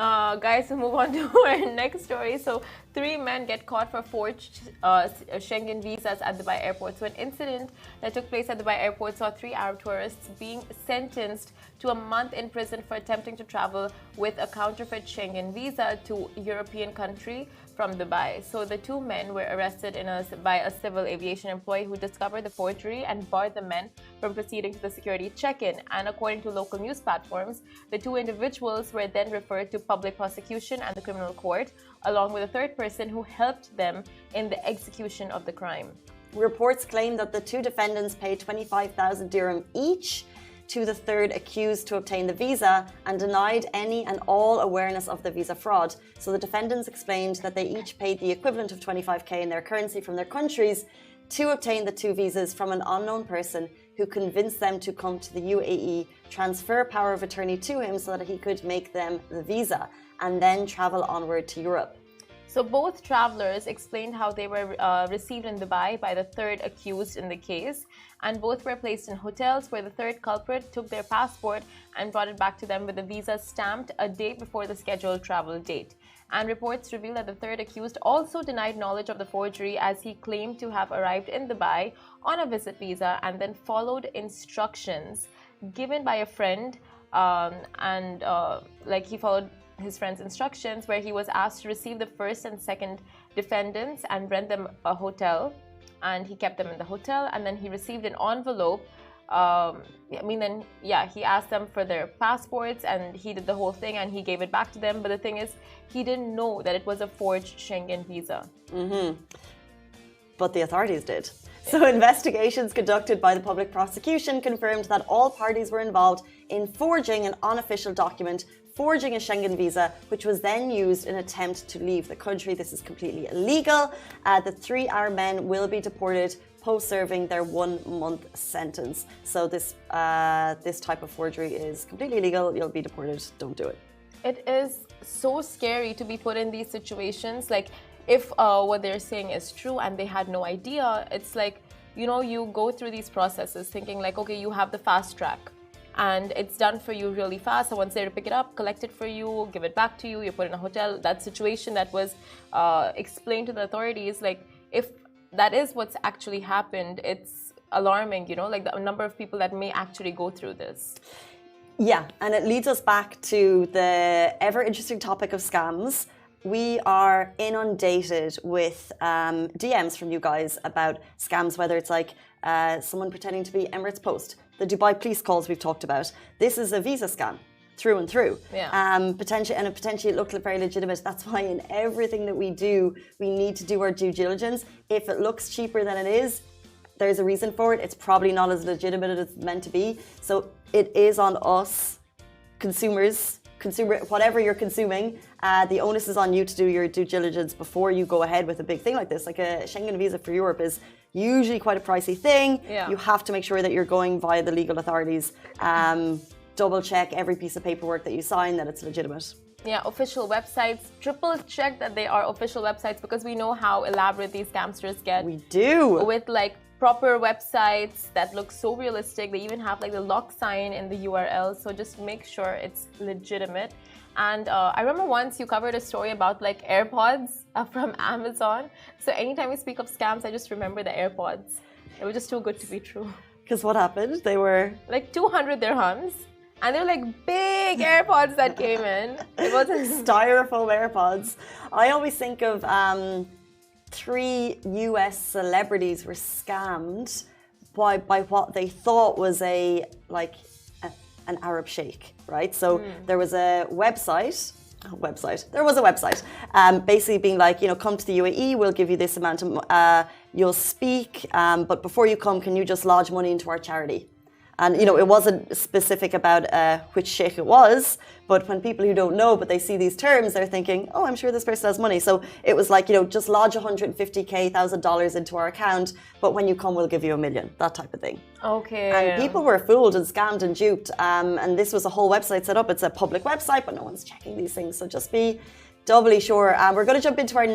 Guys, we'll move on to our next story. So, three men get caught for forged Schengen visas at Dubai airport. So, an incident that took place at Dubai airport saw three Arab tourists being sentenced to a month in prison for attempting to travel with a counterfeit Schengen visa to European country from Dubai. So, the two men were arrested by a civil aviation employee who discovered the forgery and barred the men from proceeding to the security check-in. And according to local news platforms, the two individuals were then referred to public prosecution and the criminal court, along with a third person who helped them in the execution of the crime. Reports claim that the two defendants paid 25,000 dirham each to the third accused to obtain the visa and denied any and all awareness of the visa fraud. So the defendants explained that they each paid the equivalent of 25k in their currency from their countries to obtain the two visas from an unknown person who convinced them to come to the UAE, transfer power of attorney to him so that he could make them the visa, and then travel onward to Europe. So both travelers explained how they were received in Dubai by the third accused in the case, and both were placed in hotels where the third culprit took their passport and brought it back to them with the visa stamped a day before the scheduled travel date. And reports reveal that the third accused also denied knowledge of the forgery, as he claimed to have arrived in Dubai on a visit visa and then followed instructions given by a friend, he followed his friend's instructions, where he was asked to receive the first and second defendants and rent them a hotel, and he kept them in the hotel. And then he received an envelope. He asked them for their passports, and he did the whole thing, and he gave it back to them. But the thing is, he didn't know that it was a forged Schengen visa. But the authorities did. So investigations conducted by the public prosecution confirmed that all parties were involved in forging an unofficial document, forging a Schengen visa, which was then used in an attempt to leave the country. This is completely illegal. The three Arab men will be deported post-serving their 1 month sentence. So this type of forgery is completely illegal. You'll be deported. Don't do it. It is so scary to be put in these situations. Like, if what they're saying is true and they had no idea, it's like, you go through these processes thinking like, okay, you have the fast track and it's done for you really fast. Someone's there to pick it up, collect it for you, give it back to you, you're put in a hotel. That situation that was explained to the authorities, like, if that is what's actually happened, it's alarming, like the number of people that may actually go through this. Yeah, and it leads us back to the ever interesting topic of scams. We are inundated with DMs from you guys about scams, whether it's like someone pretending to be Emirates Post, the Dubai police calls we've talked about. This is a visa scam through and through. Yeah. Potentially it looked very legitimate. That's why in everything that we do, we need to do our due diligence. If it looks cheaper than it is, there's a reason for it. It's probably not as legitimate as it's meant to be. So it is on us, consumer, whatever you're consuming, the onus is on you to do your due diligence before you go ahead with a big thing like this. Like a Schengen visa for Europe is usually quite a pricey thing. Yeah. You have to make sure that you're going via the legal authorities. Double check every piece of paperwork that you sign that it's legitimate. Yeah, official websites. Triple check that they are official websites, because we know how elaborate these scamsters get. We do. With like proper websites that look so realistic. They even have like the lock sign in the URL. So just make sure it's legitimate. And I remember once you covered a story about like AirPods from Amazon. So anytime we speak of scams, I just remember the AirPods. It was just too good to be true. Because what happened? They were like 200 dirhams. And they were like big AirPods that came in. It wasn't styrofoam AirPods. I always think of 3 US celebrities were scammed by what they thought was an Arab sheikh, right? So there was a website. There was a website, basically being like, come to the UAE, we'll give you this amount of, you'll speak, but before you come, can you just lodge money into our charity? And, it wasn't specific about which sheikh it was, but when people who don't know, but they see these terms, they're thinking, oh, I'm sure this person has money. So it was like, just lodge $150,000 into our account, but when you come, we'll give you $1 million, that type of thing. Okay. And people were fooled and scammed and duped. And this was a whole website set up. It's a public website, but no one's checking these things. So just be doubly sure. We're going to jump into our next